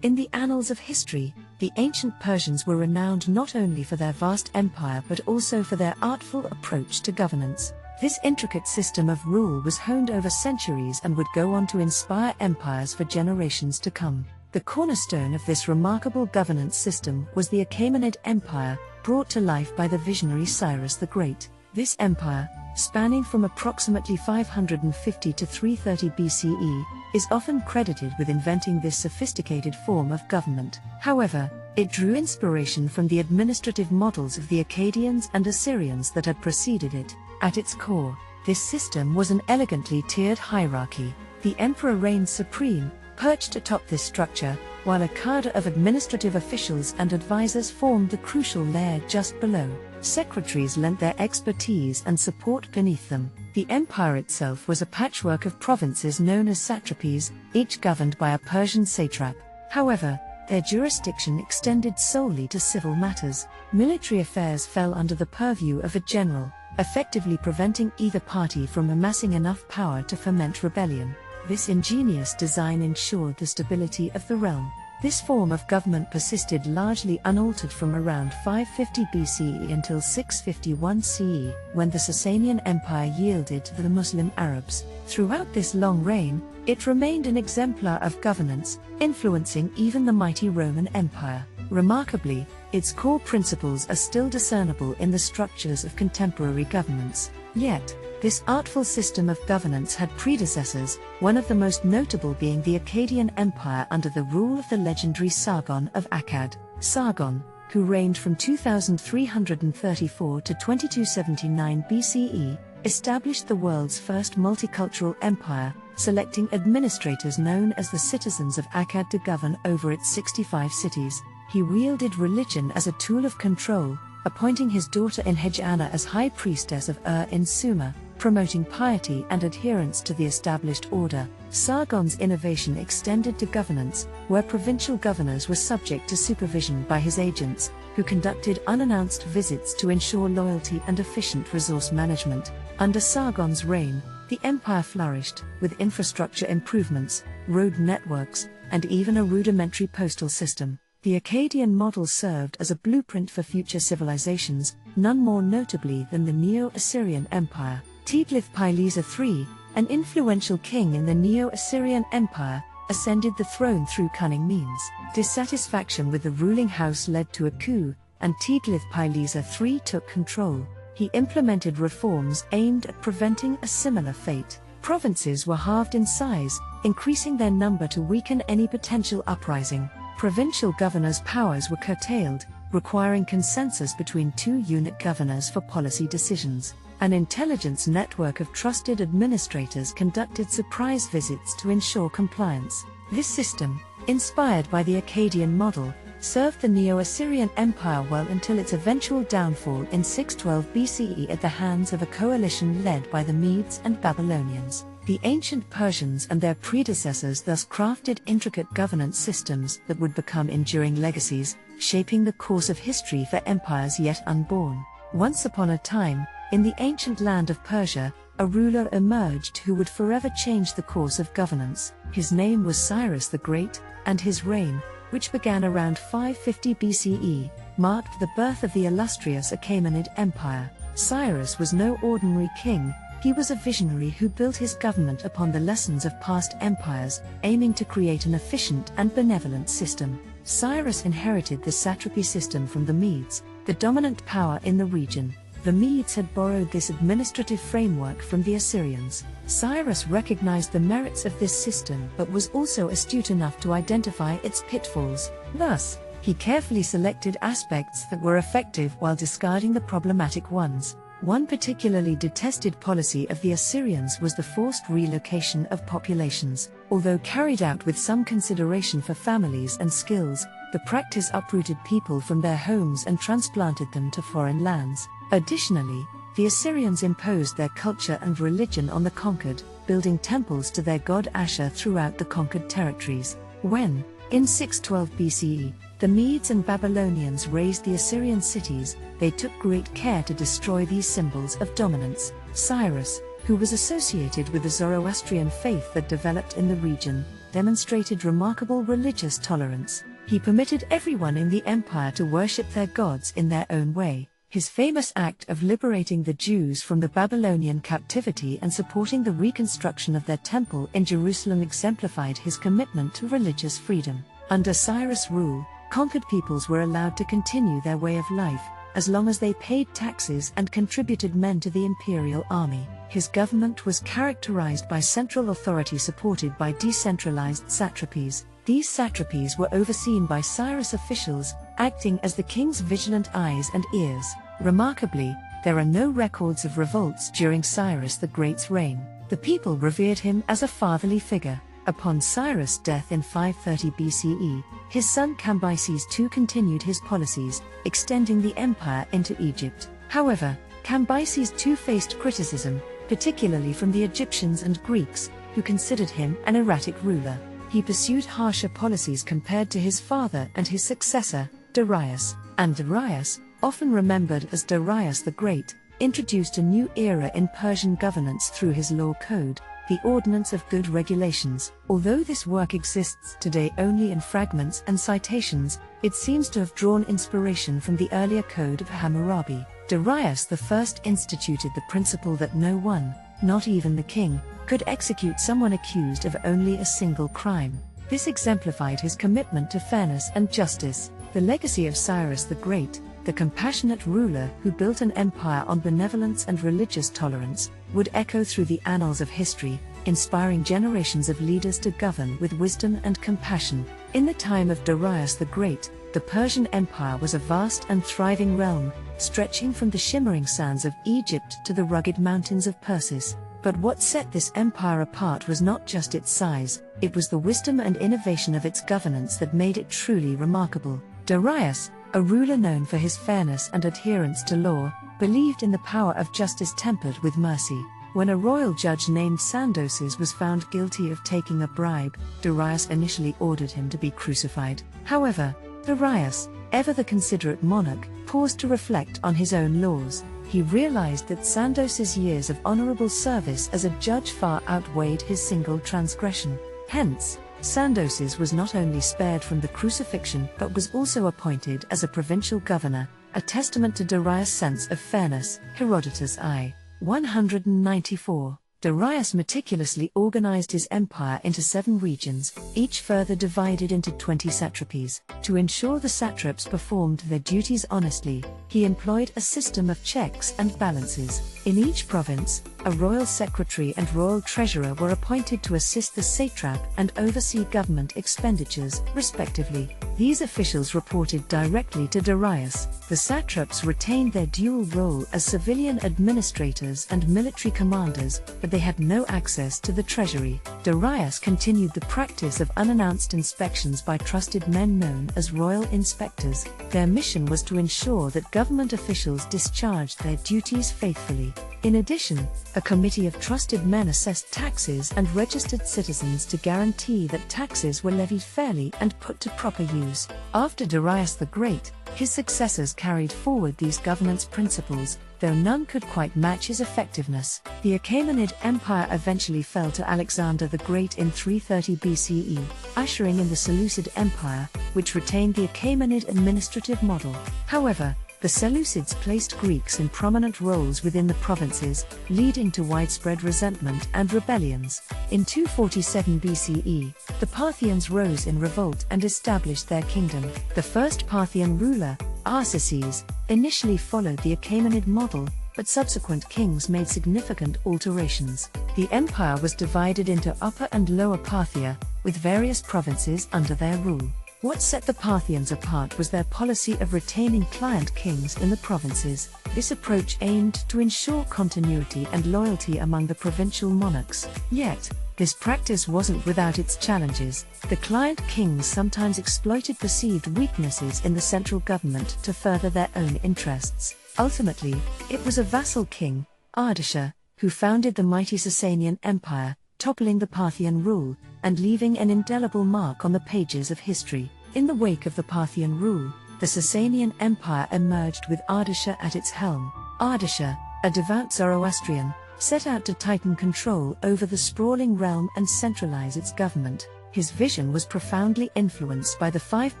In the annals of history, the ancient Persians were renowned not only for their vast empire but also for their artful approach to governance. This intricate system of rule was honed over centuries and would go on to inspire empires for generations to come. The cornerstone of this remarkable governance system was the Achaemenid Empire, brought to life by the visionary Cyrus the Great. This empire, spanning from approximately 550 to 330 BCE, is often credited with inventing this sophisticated form of government. However, it drew inspiration from the administrative models of the Akkadians and Assyrians that had preceded it. At its core, this system was an elegantly tiered hierarchy. The emperor reigned supreme, perched atop this structure, while a cadre of administrative officials and advisors formed the crucial layer just below. Secretaries lent their expertise and support beneath them. The empire itself was a patchwork of provinces known as satrapies, each governed by a Persian satrap. However, their jurisdiction extended solely to civil matters. Military affairs fell under the purview of a general, effectively preventing either party from amassing enough power to foment rebellion. This ingenious design ensured the stability of the realm. This form of government persisted largely unaltered from around 550 BCE until 651 CE, when the Sasanian Empire yielded to the Muslim Arabs. Throughout this long reign, it remained an exemplar of governance, influencing even the mighty Roman Empire. Remarkably, its core principles are still discernible in the structures of contemporary governments. Yet, this artful system of governance had predecessors, one of the most notable being the Akkadian Empire under the rule of the legendary Sargon of Akkad. Sargon, who reigned from 2334 to 2279 BCE, established the world's first multicultural empire, selecting administrators known as the citizens of Akkad to govern over its 65 cities. He wielded religion as a tool of control, appointing his daughter Enhejanna as high priestess of in Sumer, promoting piety and adherence to the established order. Sargon's innovation extended to governance, where provincial governors were subject to supervision by his agents, who conducted unannounced visits to ensure loyalty and efficient resource management. Under Sargon's reign, the empire flourished, with infrastructure improvements, road networks, and even a rudimentary postal system. The Akkadian model served as a blueprint for future civilizations, none more notably than the Neo-Assyrian Empire. Tiglath-Pileser III, an influential king in the Neo-Assyrian Empire, ascended the throne through cunning means. Dissatisfaction with the ruling house led to a coup, and Tiglath-Pileser III took control. He implemented reforms aimed at preventing a similar fate. Provinces were halved in size, increasing their number to weaken any potential uprising. Provincial governors' powers were curtailed, requiring consensus between two unit governors for policy decisions. An intelligence network of trusted administrators conducted surprise visits to ensure compliance. This system, inspired by the Akkadian model, served the Neo-Assyrian Empire well until its eventual downfall in 612 BCE at the hands of a coalition led by the Medes and Babylonians. The ancient Persians and their predecessors thus crafted intricate governance systems that would become enduring legacies, shaping the course of history for empires yet unborn. Once upon a time, in the ancient land of Persia, a ruler emerged who would forever change the course of governance. His name was Cyrus the Great, and his reign, which began around 550 BCE, marked the birth of the illustrious Achaemenid Empire. Cyrus was no ordinary king. He was a visionary who built his government upon the lessons of past empires, aiming to create an efficient and benevolent system. Cyrus inherited the satrapy system from the Medes, the dominant power in the region. The Medes had borrowed this administrative framework from the Assyrians. Cyrus recognized the merits of this system but was also astute enough to identify its pitfalls. Thus, he carefully selected aspects that were effective while discarding the problematic ones. One particularly detested policy of the Assyrians was the forced relocation of populations. Although carried out with some consideration for families and skills, the practice uprooted people from their homes and transplanted them to foreign lands. Additionally, the Assyrians imposed their culture and religion on the conquered, building temples to their god Ashur throughout the conquered territories. When, in 612 BCE, the Medes and Babylonians razed the Assyrian cities, they took great care to destroy these symbols of dominance. Cyrus, who was associated with the Zoroastrian faith that developed in the region, demonstrated remarkable religious tolerance. He permitted everyone in the empire to worship their gods in their own way. His famous act of liberating the Jews from the Babylonian captivity and supporting the reconstruction of their temple in Jerusalem exemplified his commitment to religious freedom. Under Cyrus' rule, conquered peoples were allowed to continue their way of life, as long as they paid taxes and contributed men to the imperial army. His government was characterized by central authority supported by decentralized satrapies. These satrapies were overseen by Cyrus officials, acting as the king's vigilant eyes and ears. Remarkably, there are no records of revolts during Cyrus the Great's reign. The people revered him as a fatherly figure. Upon Cyrus' death in 530 BCE, his son Cambyses II continued his policies, extending the empire into Egypt. However, Cambyses II faced criticism, particularly from the Egyptians and Greeks, who considered him an erratic ruler. He pursued harsher policies compared to his father and his successor, Darius, and Darius, often remembered as Darius the Great, introduced a new era in Persian governance through his law code, the Ordinance of Good Regulations. Although this work exists today only in fragments and citations, it seems to have drawn inspiration from the earlier Code of Hammurabi. Darius I instituted the principle that no one, not even the king, could execute someone accused of only a single crime. This exemplified his commitment to fairness and justice. The legacy of Cyrus the Great, the compassionate ruler who built an empire on benevolence and religious tolerance, would echo through the annals of history, inspiring generations of leaders to govern with wisdom and compassion. In the time of Darius the Great, the Persian Empire was a vast and thriving realm, stretching from the shimmering sands of Egypt to the rugged mountains of Persis. But what set this empire apart was not just its size, it was the wisdom and innovation of its governance that made it truly remarkable. Darius, a ruler known for his fairness and adherence to law, believed in the power of justice tempered with mercy. When a royal judge named Sandoses was found guilty of taking a bribe, Darius initially ordered him to be crucified. However, Darius, ever the considerate monarch, paused to reflect on his own laws. He realized that Sandoses' years of honorable service as a judge far outweighed his single transgression. Hence, Sandoses was not only spared from the crucifixion but was also appointed as a provincial governor, a testament to Darius' sense of fairness. Herodotus I. 194. Darius meticulously organized his empire into 7 regions, each further divided into 20 satrapies. To ensure the satraps performed their duties honestly, he employed a system of checks and balances. In each province, a royal secretary and royal treasurer were appointed to assist the satrap and oversee government expenditures, respectively. These officials reported directly to Darius. The satraps retained their dual role as civilian administrators and military commanders, but they had no access to the treasury. Darius continued the practice of unannounced inspections by trusted men known as royal inspectors. Their mission was to ensure that government officials discharged their duties faithfully. In addition, a committee of trusted men assessed taxes and registered citizens to guarantee that taxes were levied fairly and put to proper use. After Darius the Great, his successors carried forward these governance principles, though none could quite match his effectiveness. The Achaemenid Empire eventually fell to Alexander the Great in 330 BCE, ushering in the Seleucid Empire, which retained the Achaemenid administrative model. However, the Seleucids placed Greeks in prominent roles within the provinces, leading to widespread resentment and rebellions. In 247 BCE, the Parthians rose in revolt and established their kingdom. The first Parthian ruler, Arsaces, initially followed the Achaemenid model, but subsequent kings made significant alterations. The empire was divided into Upper and Lower Parthia, with various provinces under their rule. What set the Parthians apart was their policy of retaining client kings in the provinces. This approach aimed to ensure continuity and loyalty among the provincial monarchs. Yet, this practice wasn't without its challenges. The client kings sometimes exploited perceived weaknesses in the central government to further their own interests. Ultimately, it was a vassal king, Ardashir, who founded the mighty Sasanian Empire, toppling the Parthian rule, and leaving an indelible mark on the pages of history. In the wake of the Parthian rule, the Sasanian Empire emerged with Ardashir at its helm. Ardashir, a devout Zoroastrian, set out to tighten control over the sprawling realm and centralize its government. His vision was profoundly influenced by the 5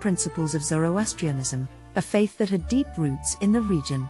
principles of Zoroastrianism, a faith that had deep roots in the region.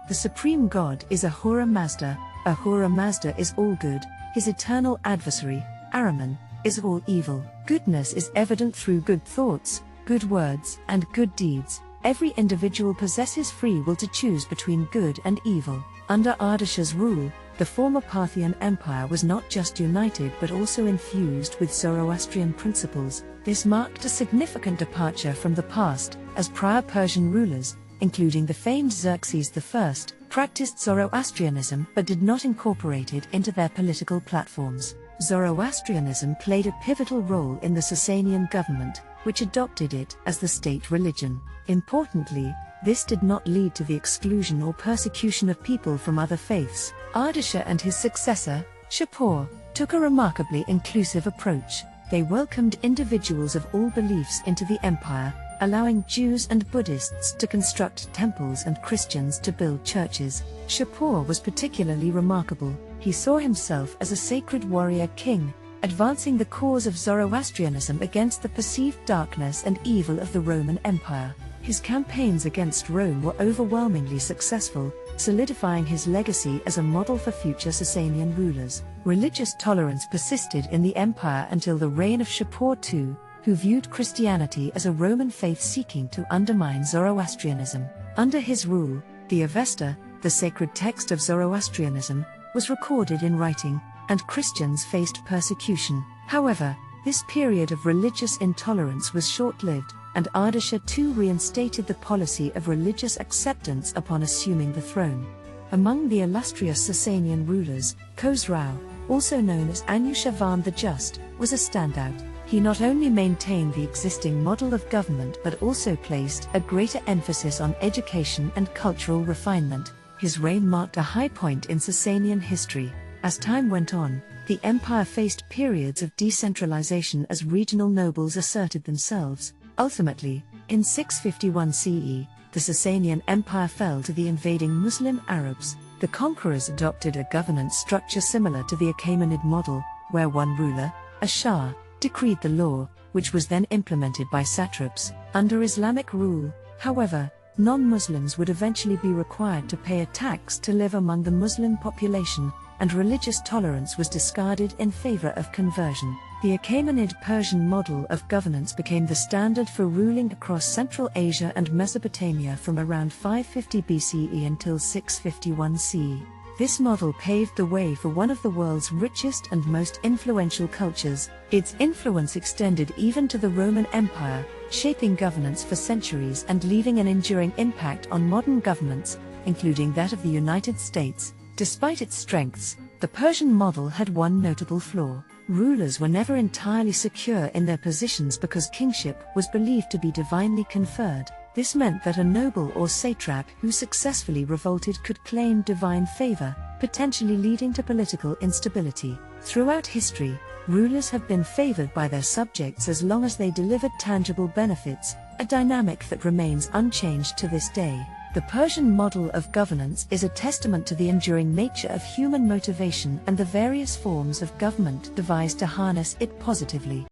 The supreme god is Ahura Mazda. Ahura Mazda is all good, his eternal adversary, Ahriman, is all evil. Goodness is evident through good thoughts, good words, and good deeds. Every individual possesses free will to choose between good and evil. Under Ardashir's rule, the former Parthian Empire was not just united but also infused with Zoroastrian principles. This marked a significant departure from the past, as prior Persian rulers, including the famed Xerxes I, practiced Zoroastrianism but did not incorporate it into their political platforms. Zoroastrianism played a pivotal role in the Sasanian government, which adopted it as the state religion. Importantly, this did not lead to the exclusion or persecution of people from other faiths. Ardashir and his successor, Shapur, took a remarkably inclusive approach. They welcomed individuals of all beliefs into the empire, allowing Jews and Buddhists to construct temples and Christians to build churches. Shapur was particularly remarkable. He saw himself as a sacred warrior king, advancing the cause of Zoroastrianism against the perceived darkness and evil of the Roman Empire. His campaigns against Rome were overwhelmingly successful, solidifying his legacy as a model for future Sasanian rulers. Religious tolerance persisted in the empire until the reign of Shapur II, who viewed Christianity as a Roman faith seeking to undermine Zoroastrianism. Under his rule, the Avesta, the sacred text of Zoroastrianism, was recorded in writing, and Christians faced persecution. However, this period of religious intolerance was short-lived, and Ardashir II reinstated the policy of religious acceptance upon assuming the throne. Among the illustrious Sasanian rulers, Khosrau, also known as Anushirvan the Just, was a standout. He not only maintained the existing model of government but also placed a greater emphasis on education and cultural refinement. His reign marked a high point in Sasanian history. As time went on, the empire faced periods of decentralization as regional nobles asserted themselves. Ultimately, in 651 CE, the Sasanian Empire fell to the invading Muslim Arabs. The conquerors adopted a governance structure similar to the Achaemenid model, where one ruler, a Shah, decreed the law, which was then implemented by satraps. Under Islamic rule, however, non-Muslims would eventually be required to pay a tax to live among the Muslim population, and religious tolerance was discarded in favor of conversion. The Achaemenid Persian model of governance became the standard for ruling across Central Asia and Mesopotamia from around 550 BCE until 651 CE. This model paved the way for one of the world's richest and most influential cultures. Its influence extended even to the Roman Empire, shaping governance for centuries and leaving an enduring impact on modern governments, including that of the United States. Despite its strengths, the Persian model had one notable flaw. Rulers were never entirely secure in their positions because kingship was believed to be divinely conferred. This meant that a noble or satrap who successfully revolted could claim divine favor, potentially leading to political instability. Throughout history, rulers have been favored by their subjects as long as they delivered tangible benefits, a dynamic that remains unchanged to this day. The Persian model of governance is a testament to the enduring nature of human motivation and the various forms of government devised to harness it positively.